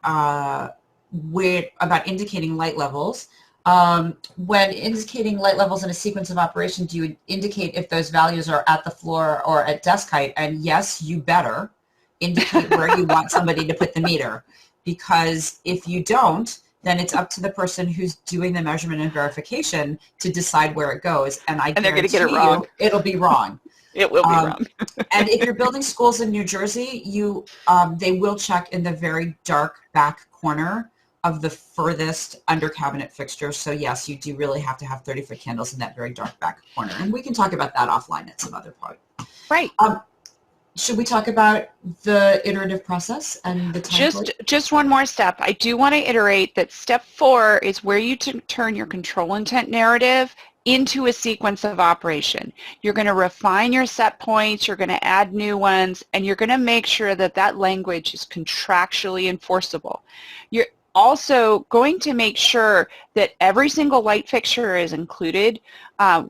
indicating light levels. When indicating light levels in a sequence of operation, do you indicate if those values are at the floor or at desk height? And yes, you better indicate where you want somebody to put the meter, because if you don't, then it's up to the person who's doing the measurement and verification to decide where it goes. And they're going to get it wrong. It'll be wrong. It will be wrong. And if you're building schools in New Jersey, they will check in the very dark back corner of the furthest under cabinet fixture. So yes, you do really have to have 30-foot candles in that very dark back corner. And we can talk about that offline at some other point. Right. Should we talk about the iterative process and the time? Just one more step. I do want to iterate that step 4 is where you turn your control intent narrative into a sequence of operation. You're going to refine your set points, you're going to add new ones, and you're going to make sure that that language is contractually enforceable. You're also going to make sure that every single light fixture is included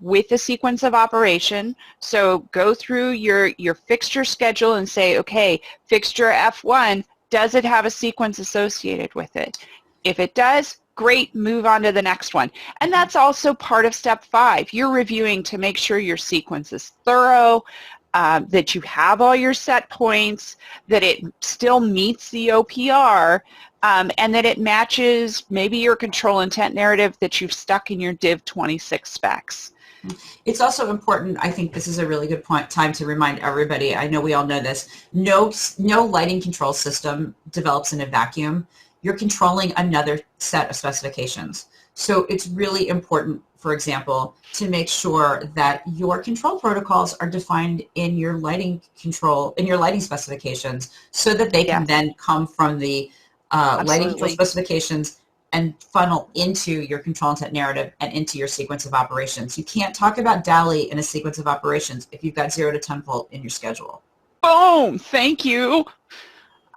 with the sequence of operation. So go through your fixture schedule and say, okay, fixture F1, does it have a sequence associated with it? If it does, great, move on to the next one. And that's also part of step 5. You're reviewing to make sure your sequence is thorough, that you have all your set points, that it still meets the OPR, and that it matches maybe your control intent narrative that you've stuck in your Div 26 specs. It's also important, I think this is a really good time to remind everybody, I know we all know this, no lighting control system develops in a vacuum. You're controlling another set of specifications. So it's really important, for example, to make sure that your control protocols are defined in your lighting specifications so that they can then come from the lighting control specifications and funnel into your control intent narrative and into your sequence of operations. You can't talk about DALI in a sequence of operations if you've got 0 to 10 volt in your schedule. Boom! Thank you.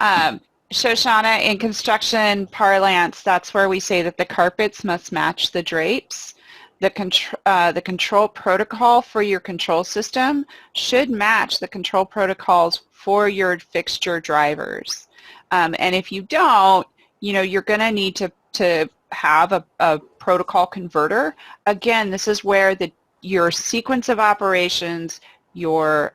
Shoshana, in construction parlance, that's where we say that the carpets must match the drapes. The control protocol for your control system should match the control protocols for your fixture drivers. And if you don't, you're going to need to have a protocol converter. Again, this is where your sequence of operations, your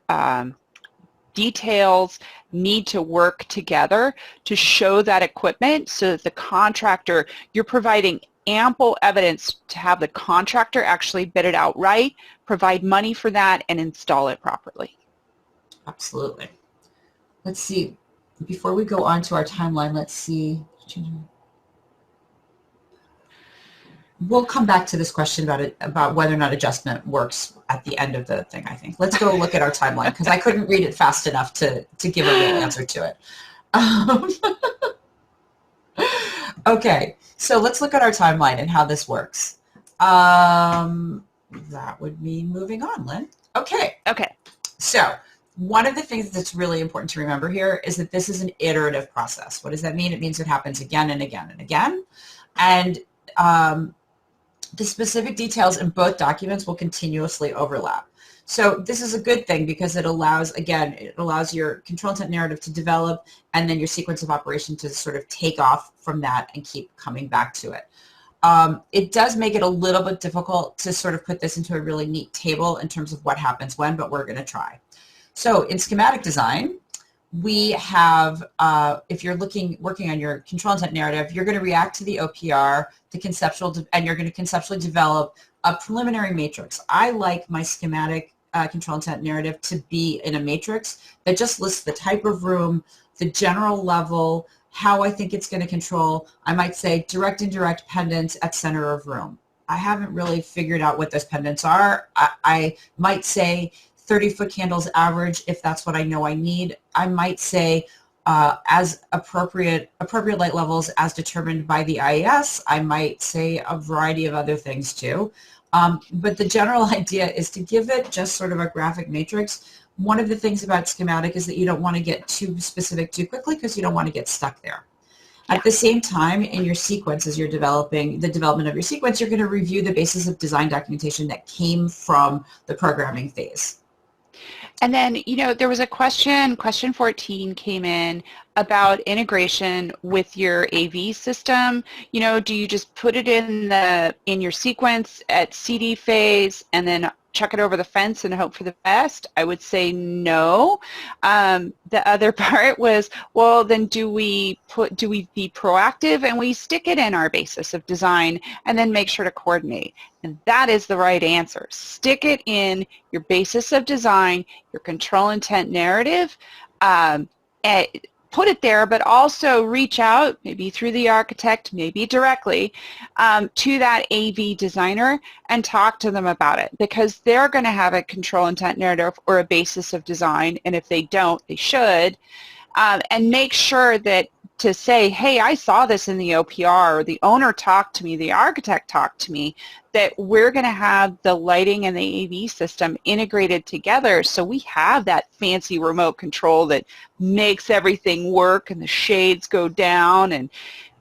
details need to work together to show that equipment so that the contractor, you're providing ample evidence to have the contractor actually bid it out right, provide money for that, and install it properly. Absolutely. Let's see. Before we go on to our timeline, let's see. We'll come back to this question about whether or not adjustment works at the end of the thing, I think. Let's go look at our timeline because I couldn't read it fast enough to give a real answer to it. Okay, so let's look at our timeline and how this works. That would mean moving on, Lynn. Okay. So one of the things that's really important to remember here is that this is an iterative process. What does that mean? It means it happens again and again and again. And the specific details in both documents will continuously overlap. So this is a good thing because it allows your control intent narrative to develop and then your sequence of operation to sort of take off from that and keep coming back to it. It does make it a little bit difficult to sort of put this into a really neat table in terms of what happens when, but we're going to try. So in schematic design, we have, if you're working on your control intent narrative, you're going to react to the OPR, and you're going to conceptually develop a preliminary matrix. I like my schematic control intent narrative to be in a matrix that just lists the type of room, the general level, how I think it's going to control. I might say direct, indirect pendants at center of room. I haven't really figured out what those pendants are. I might say 30-foot candles average if that's what I know I need. I might say as appropriate light levels as determined by the IES. I might say a variety of other things too. But the general idea is to give it just sort of a graphic matrix. One of the things about schematic is that you don't want to get too specific too quickly because you don't want to get stuck there. Yeah. At the same time, in your sequence, as you're developing the development of your sequence, you're going to review the basis of design documentation that came from the programming phase. And then, there was a question 14 came in about integration with your AV system. Do you just put it in your sequence at CD phase and then chuck it over the fence and hope for the best? I would say no. The other part was, well, then do we be proactive and we stick it in our basis of design and then make sure to coordinate? And that is the right answer. Stick it in your basis of design, your control intent narrative, and put it there, but also reach out, maybe through the architect, maybe directly, to that AV designer and talk to them about it because they're going to have a control intent narrative or a basis of design, and if they don't, they should, and make sure that to say, hey, I saw this in the OPR, or the owner talked to me, the architect talked to me, that we're going to have the lighting and the AV system integrated together so we have that fancy remote control that makes everything work and the shades go down and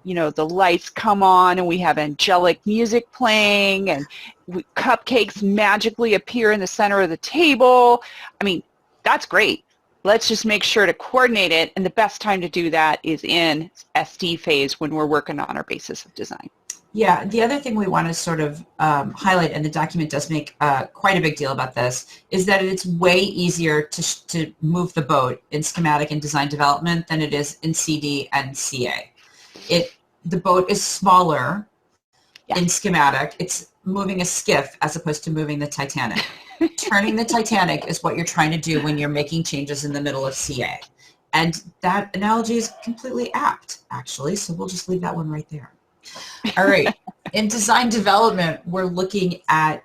the lights come on and we have angelic music playing and cupcakes magically appear in the center of the table. I mean, that's great. Let's just make sure to coordinate it, and the best time to do that is in SD phase when we're working on our basis of design. Yeah, the other thing we want to sort of highlight, and the document does make quite a big deal about this, is that it's way easier to move the boat in schematic and design development than it is in CD and CA. The boat is smaller in schematic. It's moving a skiff as opposed to moving the Titanic. Turning the Titanic is what you're trying to do when you're making changes in the middle of CA. And that analogy is completely apt, actually, so we'll just leave that one right there. All right. In design development, we're looking at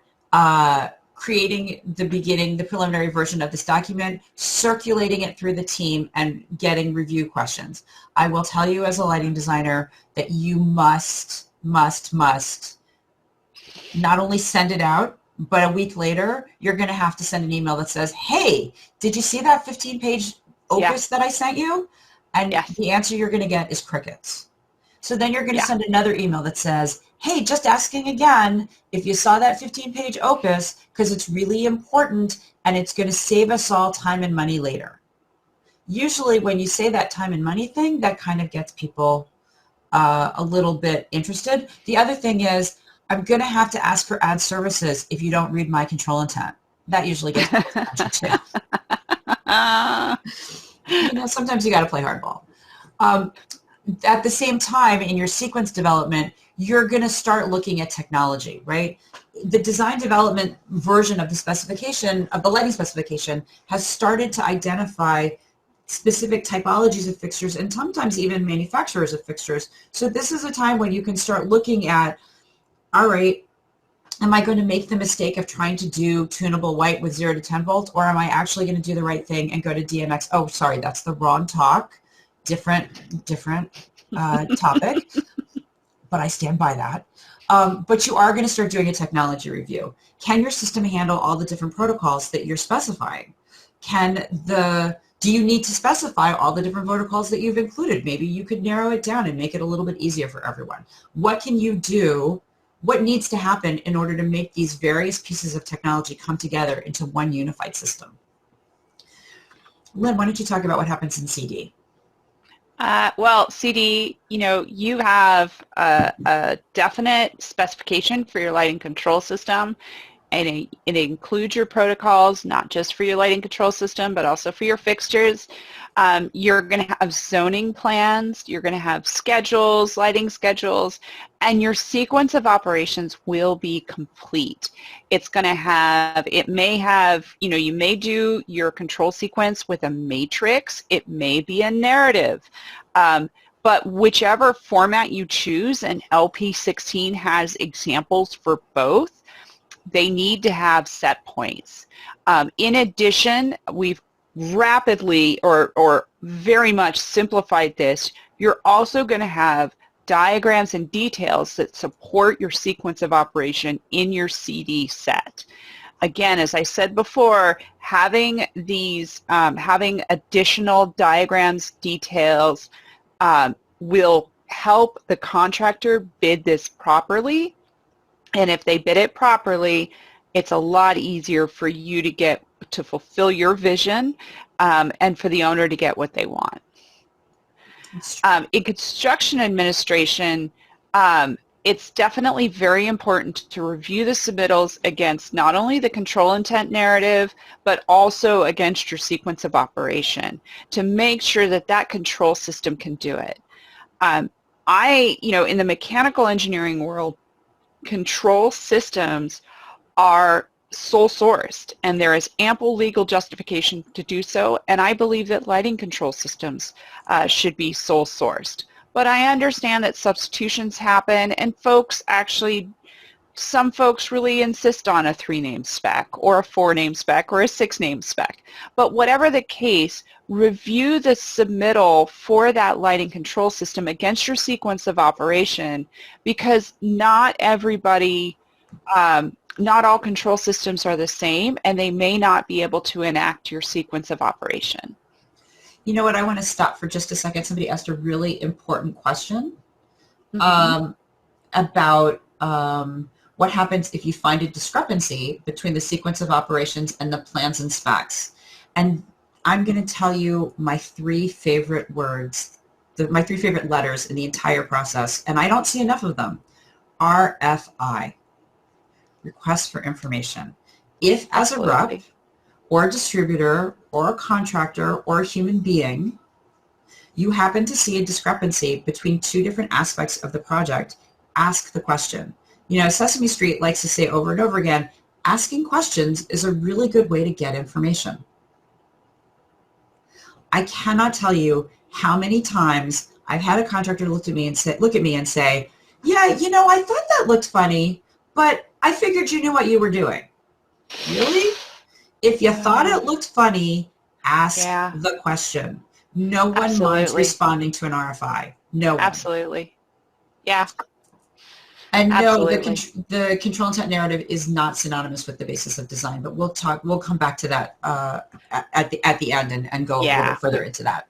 creating the preliminary version of this document, circulating it through the team, and getting review questions. I will tell you as a lighting designer that you must not only send it out, but a week later, you're going to have to send an email that says, hey, did you see that 15-page opus that I sent you? And Yes. the answer you're going to get is crickets. So then you're going to Yeah. send another email that says, hey, just asking again if you saw that 15-page opus, because it's really important and it's going to save us all time and money later. Usually when you say that time and money thing, that kind of gets people a little bit interested. The other thing is, I'm going to have to ask for ad services if you don't read my control intent. That usually gets people's attention too. Sometimes you got to play hardball. At the same time, in your sequence development, you're going to start looking at technology, right? The design development version of the specification, of the lighting specification, has started to identify specific typologies of fixtures and sometimes even manufacturers of fixtures. So this is a time when you can start looking at, all right, am I going to make the mistake of trying to do tunable white with 0 to 10 volts, or am I actually going to do the right thing and go to DMX? Oh, sorry, that's the wrong talk. Different topic, but I stand by that. But you are going to start doing a technology review. Can your system handle all the different protocols that you're specifying? Do you need to specify all the different protocols that you've included? Maybe you could narrow it down and make it a little bit easier for everyone. What can you do? What needs to happen in order to make these various pieces of technology come together into one unified system? Lynn, why don't you talk about what happens in CD? Well, CD, you have a definite specification for your lighting control system, and it includes your protocols, not just for your lighting control system, but also for your fixtures. You're going to have zoning plans, you're going to have schedules, lighting schedules, and your sequence of operations will be complete. It may have, you may do your control sequence with a matrix, it may be a narrative, but whichever format you choose, and LP-16 has examples for both, they need to have set points. In addition, we've rapidly or very much simplified this. You're also going to have diagrams and details that support your sequence of operation in your CD set. Again, as I said before, having additional diagrams, details will help the contractor bid this properly. And if they bid it properly, it's a lot easier for you to fulfill your vision and for the owner to get what they want. In construction administration, it's definitely very important to review the submittals against not only the control intent narrative, but also against your sequence of operation to make sure that that control system can do it. In the mechanical engineering world, control systems are sole sourced, and there is ample legal justification to do so, and I believe that lighting control systems should be sole sourced. But I understand that substitutions happen, and some folks really insist on a 3-name spec or a 4-name spec or a 6-name spec. But whatever the case, review the submittal for that lighting control system against your sequence of operation, because not all control systems are the same, and they may not be able to enact your sequence of operation. You know what? I want to stop for just a second. Somebody asked a really important question about what happens if you find a discrepancy between the sequence of operations and the plans and specs. And I'm going to tell you my 3 favorite words, my 3 favorite letters in the entire process, and I don't see enough of them. RFI, request for information. If as a rep or a distributor or a contractor or a human being, you happen to see a discrepancy between 2 different aspects of the project, ask the question. Sesame Street likes to say over and over again, asking questions is a really good way to get information. I cannot tell you how many times I've had a contractor look at me and say, yeah, I thought that looked funny, but I figured you knew what you were doing. Really? If you thought it looked funny, ask the question. No one minds responding to an RFI. No one. Absolutely. Yeah. And no, Absolutely. the control intent narrative is not synonymous with the basis of design, but we'll come back to that at the end and go a little Yeah. bit further into that.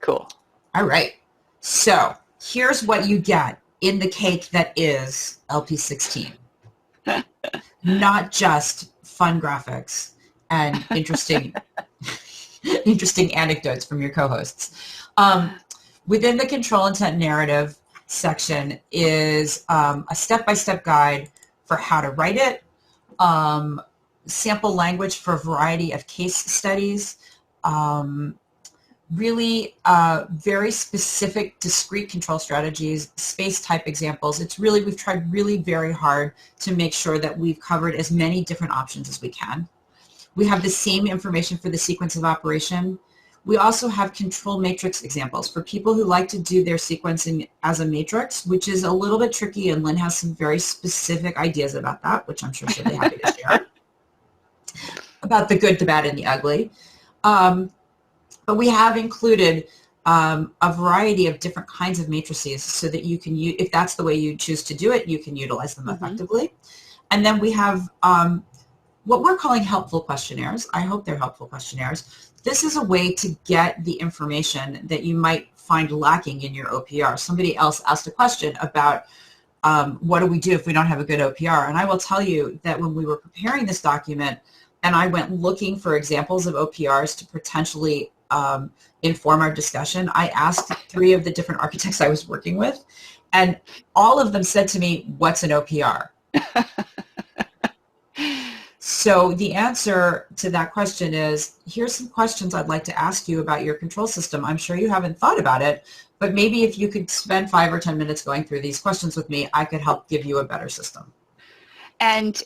Cool. All right. So here's what you get in the cake that is LP16. Not just fun graphics and interesting interesting anecdotes from your co-hosts. Within the control intent narrative section is a step-by-step guide for how to write it, sample language for a variety of case studies, really very specific discrete control strategies, space type examples. We've tried really very hard to make sure that we've covered as many different options as we can. We have the same information for the sequence of operation. We also have control matrix examples for people who like to do their sequencing as a matrix, which is a little bit tricky, and Lynn has some very specific ideas about that, which I'm sure she'll be happy to share, about the good, the bad, and the ugly. But we have included a variety of different kinds of matrices so that you can, if that's the way you choose to do it, you can utilize them effectively. And then we have what we're calling helpful questionnaires. I hope they're helpful questionnaires. This is a way to get the information that you might find lacking in your OPR. Somebody else asked a question about what do we do if we don't have a good OPR? And I will tell you that when we were preparing this document and I went looking for examples of OPRs to potentially inform our discussion, I asked 3 of the different architects I was working with, and all of them said to me, what's an OPR? So the answer to that question is, here's some questions I'd like to ask you about your control system. I'm sure you haven't thought about it, but maybe if you could spend 5 or 10 minutes going through these questions with me, I could help give you a better system. And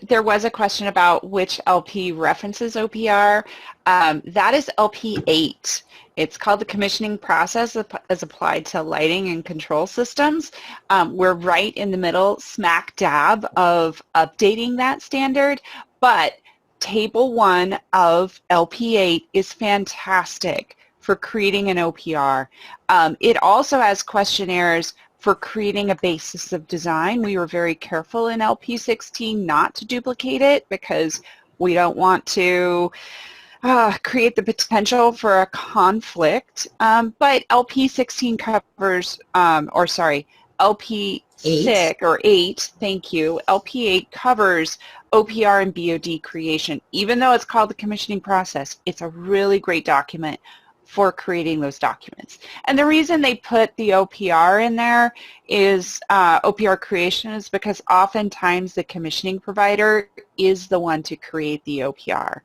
there was a question about which LP references OPR. That is LP8. It's called the commissioning process as applied to lighting and control systems. We're right in the middle, smack dab, of updating that standard, but Table 1 of LP8 is fantastic for creating an OPR. It also has questionnaires for creating a basis of design. We were very careful in LP16 not to duplicate it because we don't want to create the potential for a conflict. But LP16 covers, LP6 or 8, thank you. LP8 covers OPR and BOD creation. Even though it's called the commissioning process, it's a really great document for creating those documents. And the reason they put the OPR in there is OPR creation is because oftentimes the commissioning provider is the one to create the OPR.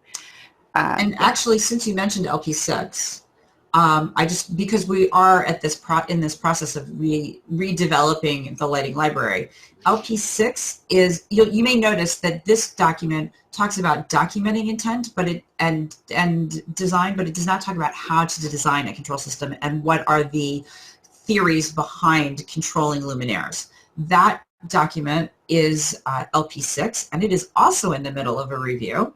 And actually, since you mentioned LP6, because we are at this in this process of redeveloping the lighting library, LP6 is, you may notice that this document talks about documenting intent, and design, but it does not talk about how to design a control system and what are the theories behind controlling luminaires. That document is LP6, and it is also in the middle of a review.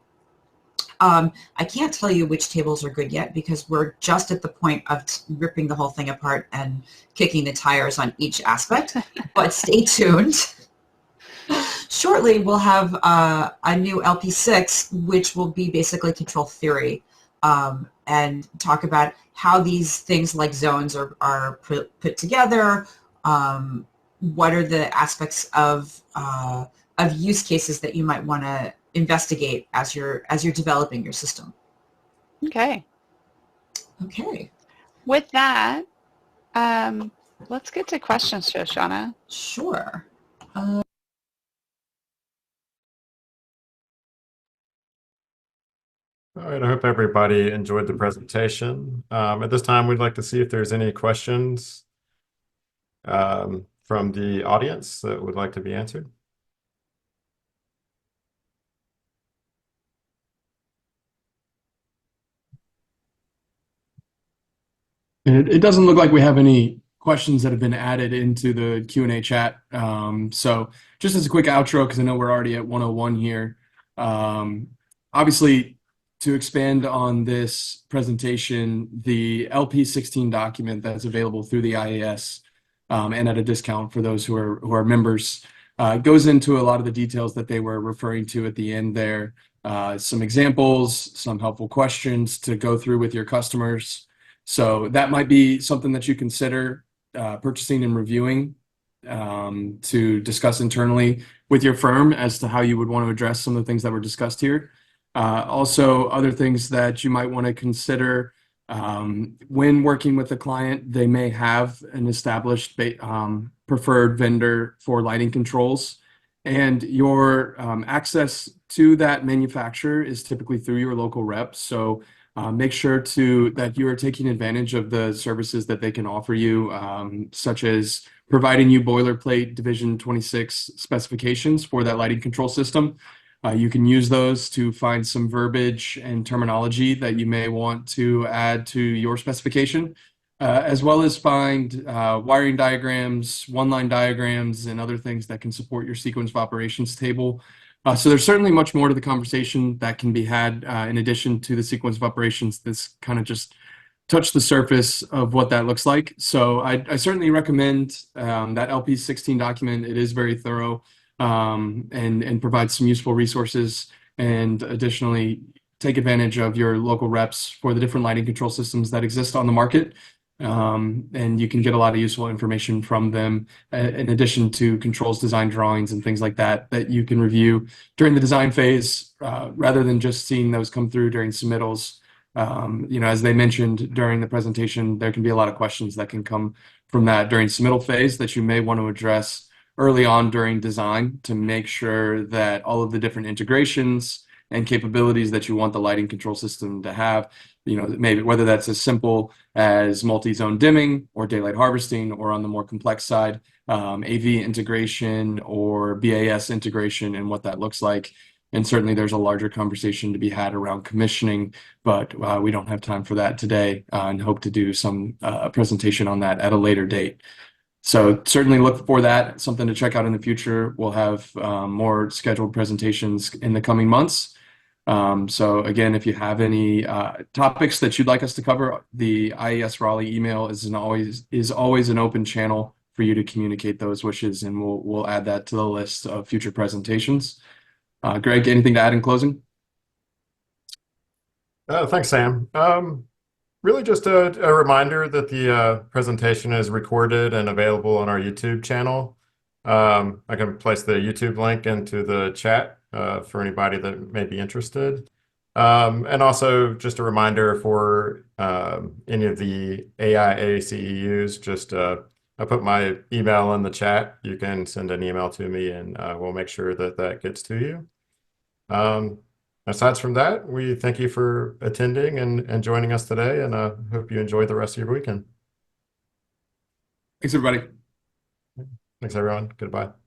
I can't tell you which tables are good yet because we're just at the point of ripping the whole thing apart and kicking the tires on each aspect, but stay tuned. Shortly, we'll have a new LP6, which will be basically control theory, and talk about how these things like zones are put together, what are the aspects of use cases that you might want to investigate as you're developing your system. Okay. Okay. With that, let's get to questions, Shoshana. Sure. All right, I hope everybody enjoyed the presentation. At this time, we'd like to see if there's any questions from the audience that would like to be answered. It doesn't look like we have any questions that have been added into the Q&A chat. So just as a quick outro, because I know we're already at 101 here. Obviously, to expand on this presentation, the LP16 document that's available through the IES and at a discount for those who are members It goes into a lot of the details that they were referring to at the end there. Some examples, some helpful questions to go through with your customers. So that might be something that you consider purchasing and reviewing to discuss internally with your firm as to how you would want to address some of the things that were discussed here. Also, other things that you might want to consider when working with a client, they may have an established preferred vendor for lighting controls, and your access to that manufacturer is typically through your local rep. So make sure that you are taking advantage of the services that they can offer you, such as providing you boilerplate Division 26 specifications for that lighting control system. You can use those to find some verbiage and terminology that you may want to add to your specification, as well as find wiring diagrams, one-line diagrams, and other things that can support your sequence of operations table. So there's certainly much more to the conversation that can be had in addition to the sequence of operations. This kind of just touched the surface of what that looks like. So I certainly recommend that LP-16 document. It is very thorough and provides some useful resources. And additionally, take advantage of your local reps for the different lighting control systems that exist on the market. And you can get a lot of useful information from them in addition to controls design drawings and things like that you can review during the design phase rather than just seeing those come through during submittals. As they mentioned during the presentation, there can be a lot of questions that can come from that during submittal phase that you may want to address early on during design to make sure that all of the different integrations and capabilities that you want the lighting control system to have, maybe whether that's as simple as multi-zone dimming or daylight harvesting, or on the more complex side, AV integration or BAS integration and what that looks like. And certainly there's a larger conversation to be had around commissioning, but we don't have time for that today and hope to do some presentation on that at a later date. So certainly look for that, something to check out in the future. We'll have more scheduled presentations in the coming months. So again, if you have any topics that you'd like us to cover, the IES Raleigh email is always an open channel for you to communicate those wishes, and we'll add that to the list of future presentations. Greg, anything to add in closing? Thanks, Sam. Really just a reminder that the presentation is recorded and available on our YouTube channel. I can place the YouTube link into the chat for anybody that may be interested. And also just a reminder for any of the AI ACEUs, just I put my email in the chat. You can send an email to me and we'll make sure that that gets to you. Aside from that, we thank you for attending and joining us today, and hope you enjoy the rest of your weekend. Thanks, everybody. Thanks, everyone. Goodbye.